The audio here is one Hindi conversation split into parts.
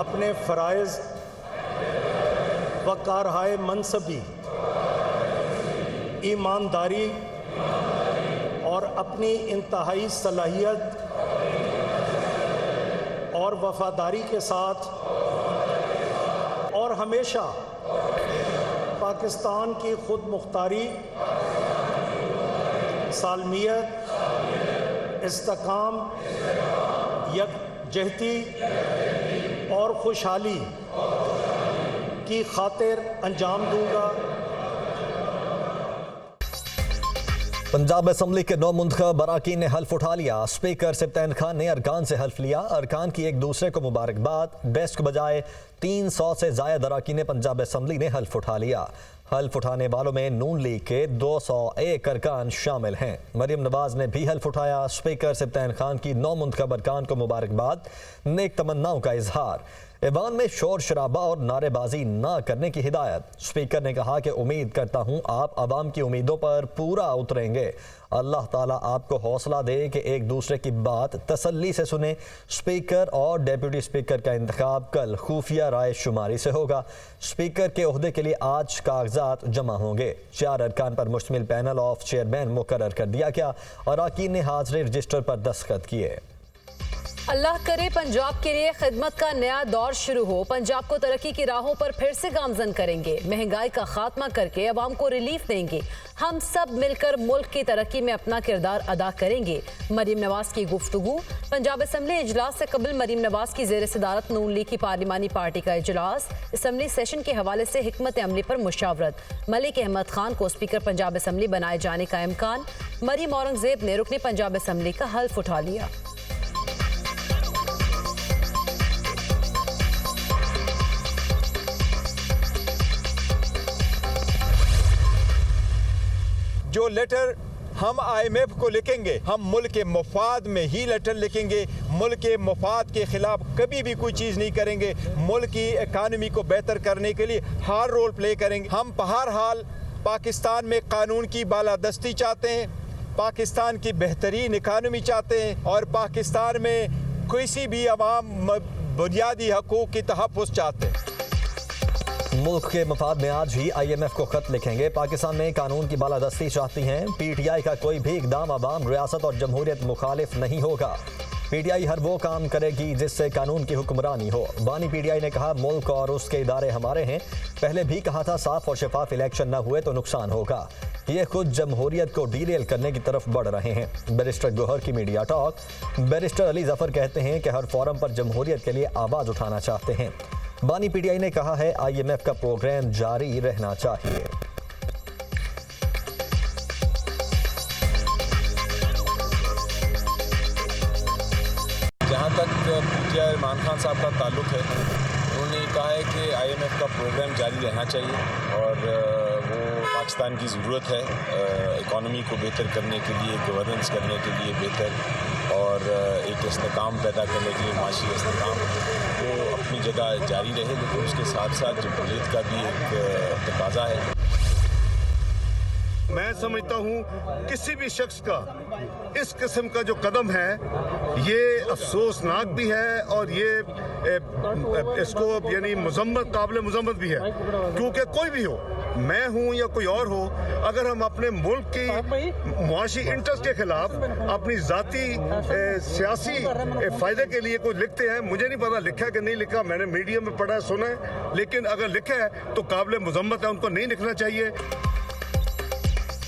अपने फ़राइज़ व कारहाय मनसबी ईमानदारी और अपनी इंतहाई सलाहियत और वफादारी के साथ और हमेशा पाकिस्तान की खुद मुख्तारी, सालमियत, इस्तेकाम, यकजहती और खुशहाली की खातिर अंजाम दूंगा। पंजाब असम्बली के 9 मुंतखब अरकान ने हल्फ उठा लिया। स्पीकर सिब्तैन खान ने अरकान से हल्फ लिया। अरकान की एक दूसरे को मुबारकबाद। बेस्ट के बजाय 300 से ज़ायद अरकान पंजाब असम्बली ने हल्फ उठा लिया। हल्फ उठाने वालों में नून लीग के 201 अरकान शामिल हैं। मरीम नवाज ने भी हल्फ उठाया। स्पीकर सिब्तैन खान की 9 मुंतखब अरकान को मुबारकबाद, नेक तमन्नाओं का इजहार। ऐवान में शोर शराबा और नारेबाजी ना करने की हिदायत। स्पीकर ने कहा कि उम्मीद करता हूँ आप अवाम की उम्मीदों पर पूरा उतरेंगे। अल्लाह ताला आपको हौसला दे कि एक दूसरे की बात तसल्ली से सुने। स्पीकर और डेप्यूटी स्पीकर का इंतखाब कल खुफिया राय शुमारी से होगा। स्पीकर के ओहदे के लिए आज कागजात जमा होंगे। 4 अरकान पर मुश्तमिल पैनल ऑफ चेयरमैन मुकर्रर कर दिया गया और अरकान ने हाजिरी रजिस्टर पर दस्तखत किए। अल्लाह करे पंजाब के लिए खिदमत का नया दौर शुरू हो। पंजाब को तरक्की की राहों पर फिर से गामजन करेंगे। महंगाई का खात्मा करके अवाम को रिलीफ देंगे। हम सब मिलकर मुल्क की तरक्की में अपना किरदार अदा करेंगे। मरीम नवाज की गुफ्तगू। पंजाब असम्बली इजलास से कबल मरीम नवाज की ज़ेर सदारत नून लीग की पार्लिमानी पार्टी का इजलास। असम्बली सेशन के हवाले से हिकमत अमली पर मुशावरत। मलिक अहमद खान को स्पीकर पंजाब असम्बली बनाए जाने का इम्कान। मरीम औरंगजेब ने रुकने पंजाब असम्बली का हल्फ उठा लिया। जो लेटर हम IMF को लिखेंगे, हम मुल्क के मफाद में ही लेटर लिखेंगे। मुल्क के मफाद के खिलाफ कभी भी कोई चीज़ नहीं करेंगे। मुल्क की इकानमी को बेहतर करने के लिए हर रोल प्ले करेंगे। हम बहरहाल पाकिस्तान में कानून की बालादस्ती चाहते हैं, पाकिस्तान की बेहतरीन इकानमी चाहते हैं और पाकिस्तान में किसी भी अवाम बुनियादी हकूक़ की तहफ़्फ़ुज़ चाहते हैं। मुल्क के मफाद में आज ही IMF को खत लिखेंगे। पाकिस्तान में कानून की बालादस्ती चाहती हैं। PTI का कोई भी इकदाम अवाम, रियासत और जमहूरियत मुखालिफ नहीं होगा। PTI हर वो काम करेगी जिससे कानून की हुक्मरानी हो। बानी PTI ने कहा मुल्क और उसके इदारे हमारे हैं। पहले भी कहा था साफ और शफाफ इलेक्शन न हुए तो नुकसान होगा। ये खुद जमहूरियत को डीरेल करने की तरफ बढ़ रहे हैं। बैरिस्टर गौहर की media talk. Barrister Ali Zafar कहते हैं कि हर फोरम पर जमहूरियत के लिए आवाज़ उठाना चाहते हैं। बानी PTI ने कहा है IMF का प्रोग्राम जारी रहना चाहिए। जहाँ तक PTI इमरान खान साहब का ताल्लुक है, उन्होंने कहा है कि IMF का प्रोग्राम जारी रहना चाहिए और वो पाकिस्तान की ज़रूरत है इकॉनमी को बेहतर करने के लिए, गवर्नेंस करने के लिए बेहतर और एक इस्तेकाम पैदा करने के लिए, माशी इस्तेकाम वो अपनी जगह जारी रहे, लेकिन उसके साथ साथ जमहूरियत का भी एक तकाजा है। मैं समझता हूँ किसी भी शख्स का इस किस्म का जो कदम है ये अफसोसनाक भी है और ये इसको यानी काबिल मज़म्मत भी है, क्योंकि कोई भी हो, मैं हूँ या कोई और हो, अगर हम अपने मुल्क की मुआशी इंटरेस्ट के खिलाफ अपनी ज़ाती सियासी फ़ायदे के लिए कोई लिखते हैं, मुझे नहीं पता लिखा है कि नहीं लिखा, मैंने मीडिया में पढ़ा है, सुना है, लेकिन अगर लिखा है तो काबिल मज़म्मत है, उनको नहीं लिखना चाहिए।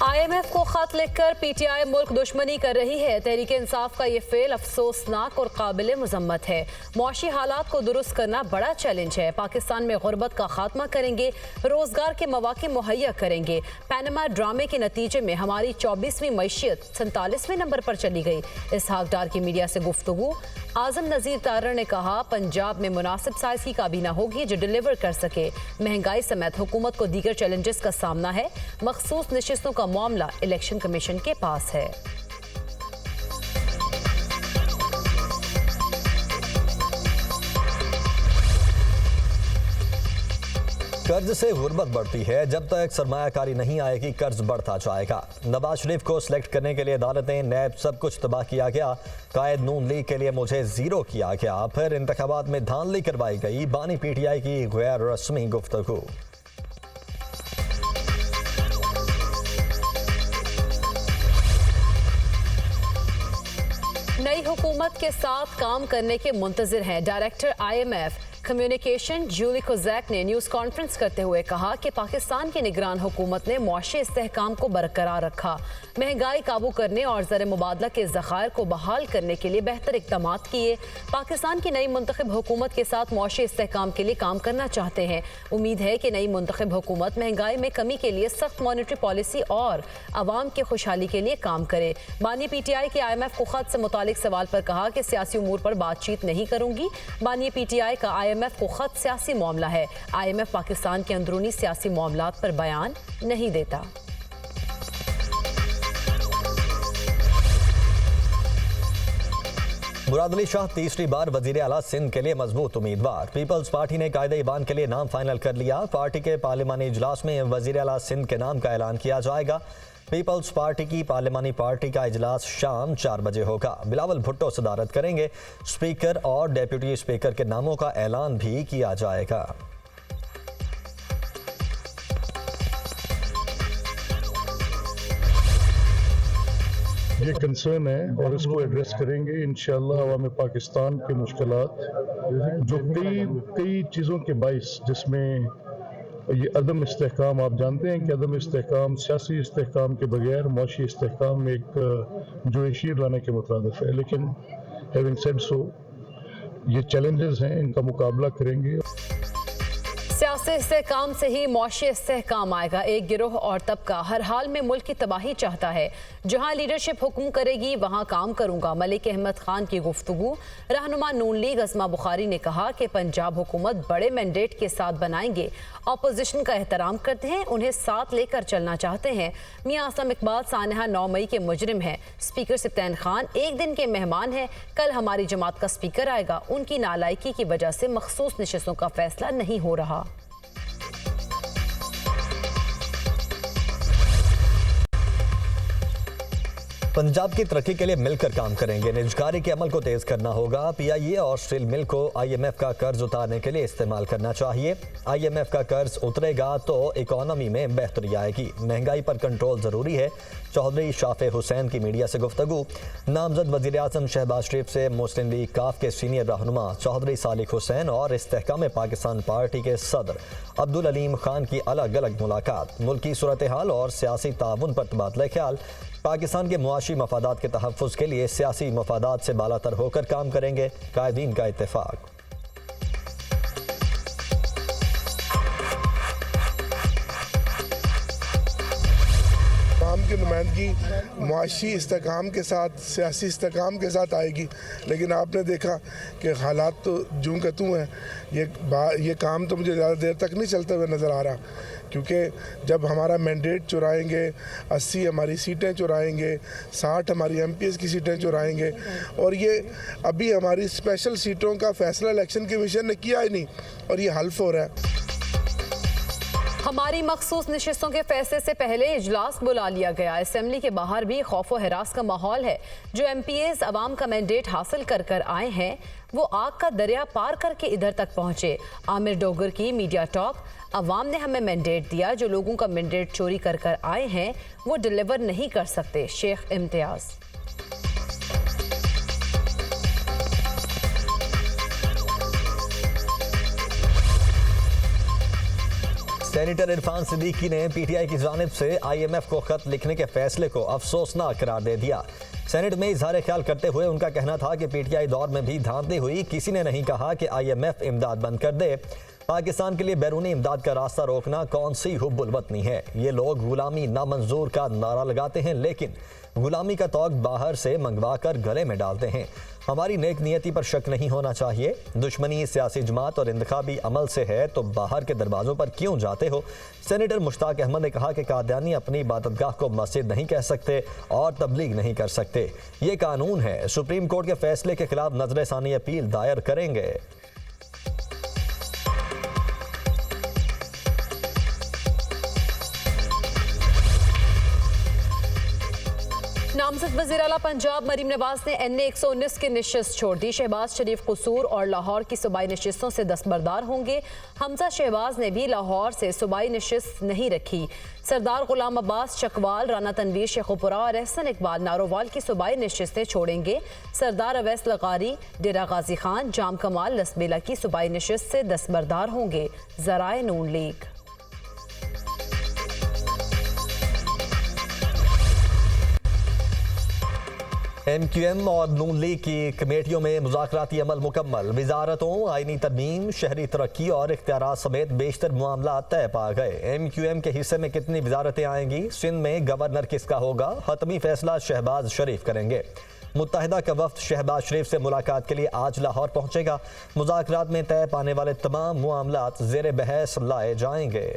IMF को खत लिखकर PTI मुल्क दुश्मनी कर रही है। तहरीक इंसाफ का ये फेल अफसोसनाक और काबिल मुज़म्मत है। मुआशी हालात को दुरुस्त करना बड़ा चैलेंज है। पाकिस्तान में गुर्बत का खात्मा करेंगे, रोजगार के मौके मुहैया करेंगे। पैनामा ड्रामे के नतीजे में हमारी 24वीं मईशत 47वें नंबर पर चली गई। इसहाक डार की मीडिया से गुफ्तगू। आजम नज़ीर तारर ने कहा पंजाब में मुनासिब साइज की काबीना होगी जो डिलीवर कर सके। महंगाई समेत हुकूमत को दीगर चैलेंजेस का सामना है। मखसूस नशिस्तों का मामला इलेक्शन कमीशन के पास है। कर्ज से गुर्बत बढ़ती है। जब तक सरमायाकारी नहीं आएगी कर्ज बढ़ता जाएगा। नवाज शरीफ को सिलेक्ट करने के लिए अदालतें, नैब सब कुछ तबाह किया गया। कायद नून लीग के लिए मुझे जीरो किया गया। फिर इंतखाबात में धांधली करवाई गई। बानी पीटीआई की गैर रस्मी गुफ्तगू। नई हुकूमत के साथ काम करने के मुंतजिर हैं। Director IMF communication Julie Kozak ने न्यूज़ कॉन्फ्रेंस करते हुए कहा कि पाकिस्तान की निगरान हुकूमत ने मुआशी इस्तेहकाम को बरकरार रखा, महंगाई काबू करने और ज़र मुबादला के ज़खायर को बहाल करने के लिए बेहतर इक़दाम किए। पाकिस्तान की नई मुंतखब हुकूमत के साथ मुआशी इस्तेहकाम के लिए काम करना चाहते हैं। उम्मीद है कि नई मुंतखब हुकूमत महंगाई में कमी के लिए सख्त मॉनेटरी पॉलिसी और आवाम की खुशहाली के लिए काम करे। बानी PTI के IMF को खत से मुतालिक सवाल पर कहा कि सियासी उमूर पर बातचीत नहीं करूंगी। बानी PTI का IMF को खत सियासी मामला है। IMF पाकिस्तान के अंदरूनी सियासी मामलात पर बयान नहीं देता। मुराद अली शाह तीसरी बार वजीर आला सिंध के लिए मजबूत उम्मीदवार। पीपल्स पार्टी ने कायदे ईबान के लिए नाम फाइनल कर लिया। पार्टी के पार्लिमानी इजलास में वजीर आला सिंध के नाम का ऐलान किया जाएगा। पीपल्स पार्टी की पार्लिमानी पार्टी का इजलास शाम 4 बजे होगा। बिलावल भुट्टो सदारत करेंगे। स्पीकर और डेप्यूटी स्पीकर के नामों का ऐलान भी किया जाएगा। ये कंसर्न है और इसको एड्रेस करेंगे इंशाअल्लाह। अवाम पाकिस्तान के मुश्किलात जो कई चीज़ों के बाइस, जिसमें ये अदम इस्तेहकाम, आप जानते हैं कि अदम इस्तेहकाम सियासी इस्तेहकाम के बगैर मुआशी इस्तेहकाम में एक जो शीर लाने के मुताबिक है। लेकिन हैविंग सेड सो, ये चैलेंजेस हैं, इनका मुकाबला करेंगे। सियासी इस्तेहकाम से ही मुआशी इस्तेहकाम आएगा। एक गिरोह और तबका हर हाल में मुल्क की तबाही चाहता है। जहां लीडरशिप हुक्म करेगी वहां काम करूंगा। मलिक अहमद खान की गुफ्तगू। रहनुमा नून लीग अज़मा बुखारी ने कहा कि पंजाब हुकूमत बड़े मैंडेट के साथ बनाएंगे। अपोजिशन का एहतराम करते हैं, उन्हें साथ लेकर चलना चाहते हैं। मियां असलम इकबाल सानहा 9 मई के मुजरिम हैं। स्पीकर सिप्तान खान एक दिन के मेहमान हैं। कल हमारी जमात का स्पीकर आएगा। उनकी नालायकी की वजह से मखसूस नशिस्तों का फैसला नहीं हो रहा। पंजाब की तरक्की के लिए मिलकर काम करेंगे। निजकारी के अमल को तेज करना होगा। PIA और स्टील मिल को IMF का कर्ज उतारने के लिए इस्तेमाल करना चाहिए। IMF का कर्ज उतरेगा तो इकोनॉमी में बेहतरी आएगी। महंगाई पर कंट्रोल जरूरी है। चौधरी शाफे हुसैन की मीडिया से गुफ्तगू। नामजद वजीर आज़म शहबाज शरीफ से मुस्लिम लीग काफ के सीनियर रहनुमा चौधरी सालिक हुसैन और इस्तेहकाम पाकिस्तान पार्टी के सदर अब्दुल अलीम खान की अलग अलग मुलाकात। मुल्की सूरत हाल और सियासी ताउन पर तबादला ख्याल। पाकिस्तान के मुआशी मफादात के तहफ़्फ़ुज़ के लिए सियासी मफादात से बालातर होकर काम करेंगे। कायदीन का इत्तेफाक। की नुमाइंदगी मुआशी इस्तेहकाम के साथ, सियासी इस्तेहकाम के साथ आएगी। लेकिन आपने देखा कि हालात तो जूं का तूं हैं। ये काम तो मुझे ज़्यादा देर तक नहीं चलते हुए नज़र आ रहा, क्योंकि जब हमारा मैंडेट चुराएंगे, 80 हमारी सीटें चुराएंगे, 60 हमारी MPs की सीटें चुराएंगे, और ये अभी हमारी स्पेशल सीटों का फैसला इलेक्शन कमीशन ने किया ही नहीं और ये हल्फ हो रहा है। हमारी मखसूस नशिस्तों के फैसले से पहले इजलास बुला लिया गया। असेंबली के बाहर भी खौफ व हिरास का माहौल है। जो MPs अवाम का मैंडेट हासिल कर कर आए हैं वो आग का दरिया पार करके इधर तक पहुंचे। आमिर डोगर की मीडिया टॉक। अवाम ने हमें मैंडेट दिया, जो लोगों का मैंडेट चोरी कर कर आए हैं वो डिलीवर नहीं कर सकते। शेख इम्तियाज। सेनेटर इरफान सिद्दीकी ने PTI की जानिब से IMF को खत लिखने के फैसले को अफसोसनाक करार दे दिया। सेनेट में इजहार ख्याल करते हुए उनका कहना था कि PTI दौर में भी धांधली हुई। किसी ने नहीं कहा कि IMF इमदाद बंद कर दे। पाकिस्तान के लिए बैरूनी इमदाद का रास्ता रोकना कौन सी हुब्बुल वतनी है। ये लोग गुलामी नामंजूर का नारा लगाते हैं, लेकिन गुलामी का तौक बाहर से मंगवा कर गले में डालते हैं। हमारी नेक नियति पर शक नहीं होना चाहिए। दुश्मनी सियासी जमात और इंतखाबी अमल से है तो बाहर के दरवाज़ों पर क्यों जाते हो। सेनेटर मुश्ताक अहमद ने कहा कि कादियानी अपनी इबादतगाह को मस्जिद नहीं कह सकते और तबलीग नहीं कर सकते। ये कानून है। सुप्रीम कोर्ट के फैसले के खिलाफ नजरसानी अपील दायर करेंगे। नामजद वज़ीर आला पंजाब मरीम नवाज ने NA 119 की नशिस्त छोड़ दी। शहबाज शरीफ कसूर और लाहौर की सूबाई नशिस्तों से दस्तबरदार होंगे। हमजा शहबाज ने भी लाहौर से सूबाई नशिस्त नहीं रखी। सरदार गुलाम अब्बास चकवाल, राना तनवीर शेखुपुरा और एहसन इकबाल नारोवाल की सूबाई नशिस्तें छोड़ेंगे। सरदार अवैस लगारी, डेरा गाजी खान, जाम कमाल, लसबेला की सूबाई नशिस्त से दस्तबरदार होंगे। ज़राए नून लीग। MQM और नून लीग की कमेटियों में मुज़ाकराती अमल मुकम्मल। वजारतों, आईनी तरमीम, शहरी तरक्की और इख्तियारात समेत बेशतर मामला तय पा गए। MQM के हिस्से में कितनी वजारतें आएंगी, सिंध में गवर्नर किसका होगा, हतमी फैसला शहबाज शरीफ करेंगे। मुत्तहिदा का वफ्द शहबाज शरीफ से मुलाकात के लिए आज लाहौर पहुंचेगा। मुज़ाकरात में तय पाने वाले तमाम मामलात ज़ेर बहस लाए जाएंगे।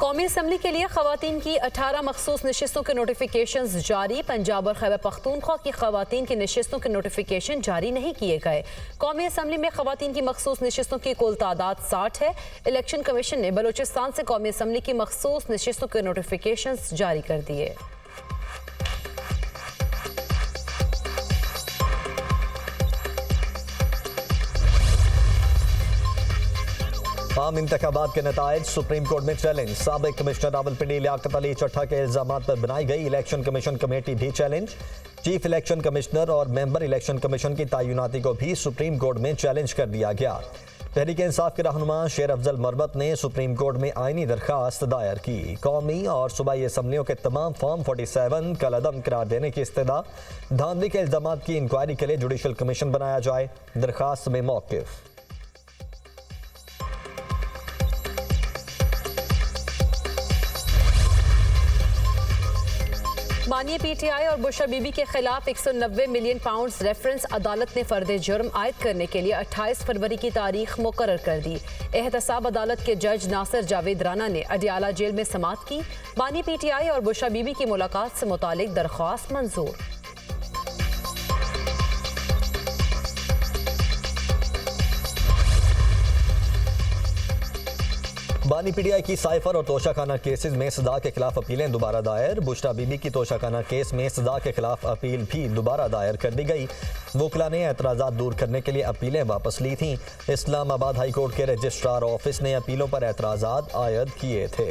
कौमी असम्बली के लिए खवातीन की 18 मखसूस नशिस्तों के नोटिफिकेशन जारी। पंजाब और खैबर पख्तूनख्वा की खवातीन की नशिस्तों के नोटिफिकेशन जारी नहीं किए गए। कौमी असम्बली में खवातीन की मखसूस नशिस्तों की कुल तादाद 60 है। इलेक्शन कमीशन ने बलूचिस्तान से कौमी असम्बली की मखसूस नशिस्तों के नोटिफिकेशन जारी कर दिए। आम इंतखाबात के नताइज सुप्रीम कोर्ट में चैलेंज। साबिक कमिश्नर रावलपिंडी लियाकत अली चट्ठा के इल्जामात पर बनाई गई इलेक्शन कमीशन कमेटी भी चैलेंज। चीफ इलेक्शन कमिश्नर और मेंबर इलेक्शन कमीशन की तैनाती को भी सुप्रीम कोर्ट में चैलेंज कर दिया गया। तहरीक इंसाफ के रहनुमा शेर अफजल मरबत ने सुप्रीम कोर्ट में आईनी दरखास्त दायर की। कौमी और सूबाई असम्बलियों के तमाम फॉर्म 47 कलअदम करार देने की इस्तदा। धांधली के इल्जामात की इंक्वायरी के लिए जुडिशल कमीशन बनाया जाए। दरखास्त में मौक़िफ़। मानिए PTI और बुशरा बीबी के खिलाफ 190 मिलियन पाउंड्स रेफरेंस अदालत ने फर्द जुर्म आयद करने के लिए 28 फरवरी की तारीख मुकर्रर कर दी। एहतसाब अदालत के जज नासिर जावेद राना ने अडियाला जेल में समाअत की। मानिए PTI और बुशरा बीबी की मुलाकात से मुतालिक दरख्वास्त मंजूर। बानी PTI की साइफर और तोशाखाना केसेस में सजा के खिलाफ अपीलें दोबारा दायर। बुशरा बीबी की तोशाखाना केस में सजा के खिलाफ अपील भी दोबारा दायर कर दी गई। वकला ने एतराज़ात दूर करने के लिए अपीलें वापस ली थीं। इस्लामाबाद हाई कोर्ट के रजिस्ट्रार ऑफिस ने अपीलों पर एतराज़ात आयद किए थे।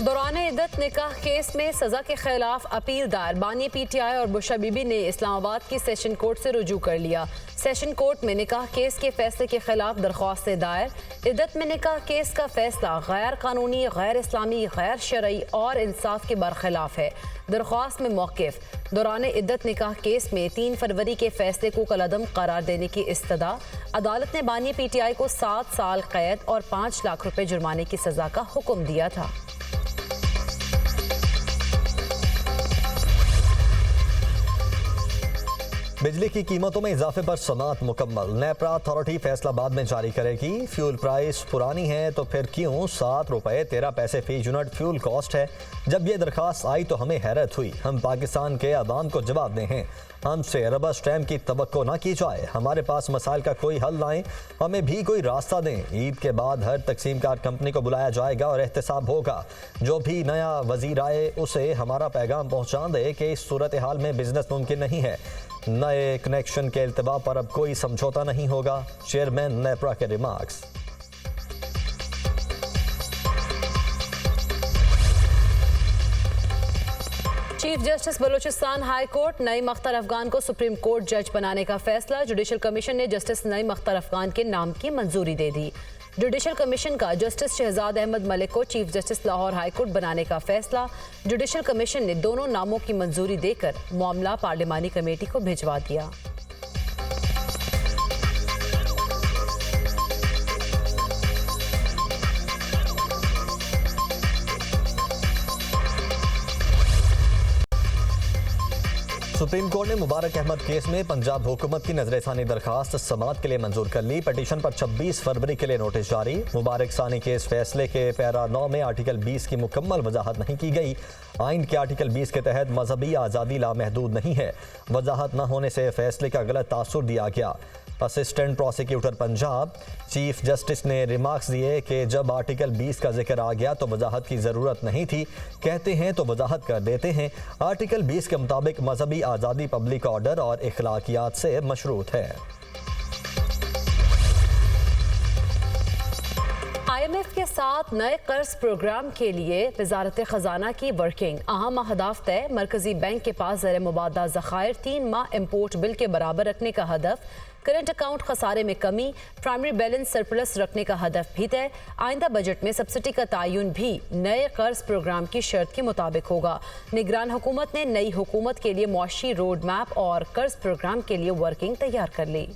दौरान इद्दत निकाह केस में सजा के खिलाफ अपील दायर। बानी PTI और बुशरा बीबी ने इस्लामाबाद की सेशन कोर्ट से रुजू कर लिया। सेशन कोर्ट में निकाह केस के फैसले के खिलाफ दरख्वास्तें दायर। इद्दत में निकाह केस का फैसला गैर कानूनी, गैर इस्लामी, गैर शरई और इंसाफ के बरखिलाफ है। दरख्वास्त में मौक़िफ़। दौरान इद्दत निकाह केस में 3 फरवरी के फैसले को कलअदम करार देने की इस्तदा। अदालत ने बानी PTI को 7 साल कैद और 5 लाख रुपए जुर्माने की सजा का हुक्म दिया था। बिजली की कीमतों में इजाफे पर समाअत मुकम्मल। नेपरा अथॉरिटी फैसला बाद में जारी करेगी। फ्यूल प्राइस पुरानी है तो फिर क्यों 7 रुपये 13 पैसे फी यूनिट फ्यूल कॉस्ट है। जब ये दरख्वास्त आई तो हमें हैरत हुई। हम पाकिस्तान के अवाम को जवाब दें हैं। हमसे रबर स्टैम्प की तवक्को ना की जाए। हमारे पास मसाइल का कोई हल लाएं, हमें भी कोई रास्ता दें। ईद के बाद हर तकसीमकार कंपनी को बुलाया जाएगा और एहतसाब होगा। जो भी नया वजीर आए उसे हमारा पैगाम पहुँचा दे कि इस सूरत हाल में बिजनेस मुमकिन नहीं है। नए कनेक्शन के इल्तवा पर अब कोई समझौता नहीं होगा। चेयरमैन नेपरा के remarks. Chief justice Balochistan high court Naeem Akhtar Afghan को सुप्रीम कोर्ट जज बनाने का फैसला। जुडिशल कमीशन ने जस्टिस नईम अख्तर अफगान के नाम की मंजूरी दे दी। जुडिशल कमीशन का जस्टिस शहजाद अहमद मलिक को chief justice Lahore high court बनाने का फैसला। जुडिशल कमीशन ने दोनों नामों की मंजूरी देकर मामला पार्लिमानी कमेटी को भिजवा दिया। सुप्रीम कोर्ट ने मुबारक अहमद केस में पंजाब हुकूमत की नजरसानी दरखास्त समाअत के लिए मंजूर कर ली। पिटीशन पर 26 फरवरी के लिए नोटिस जारी। मुबारक सानी केस फैसले के पैरा 9 में आर्टिकल 20 की मुकम्मल वजाहत नहीं की गई। आइन के आर्टिकल 20 के तहत मजहबी आज़ादी लामहदूद नहीं है। वजाहत न होने से फैसले का गलत तासुर दिया गया। Assistant prosecutor Punjab chief justice ने रिमार्क्स दिए कि जब आर्टिकल 20 का जिक्र आ गया तो वजाहत की ज़रूरत नहीं थी। कहते हैं तो वजाहत कर देते हैं। आर्टिकल 20 के मुताबिक मजहबी आज़ादी पब्लिक ऑर्डर और इखलाकियात से मशरूत है। IMF के साथ नए कर्ज प्रोग्राम के लिए वजारत खजाना की वर्किंग। अहम अहदाफ तय। मरकजी बैंक के पास ज़र मुबादला ज़खायर 3 माह इम्पोर्ट बिल के बराबर रखने का हदफ। करंट अकाउंट खसारे में कमी। प्राइमरी बैलेंस सरप्लस रखने का हदफ भी तय। आइंदा बजट में सब्सिडी का तयन भी नए कर्ज प्रोग्राम की शर्त के मुताबिक होगा। निगरान हुकूमत ने नई हुकूमत के लिए मुआशी रोड मैप और कर्ज प्रोग्राम के लिए वर्किंग तैयार कर ली।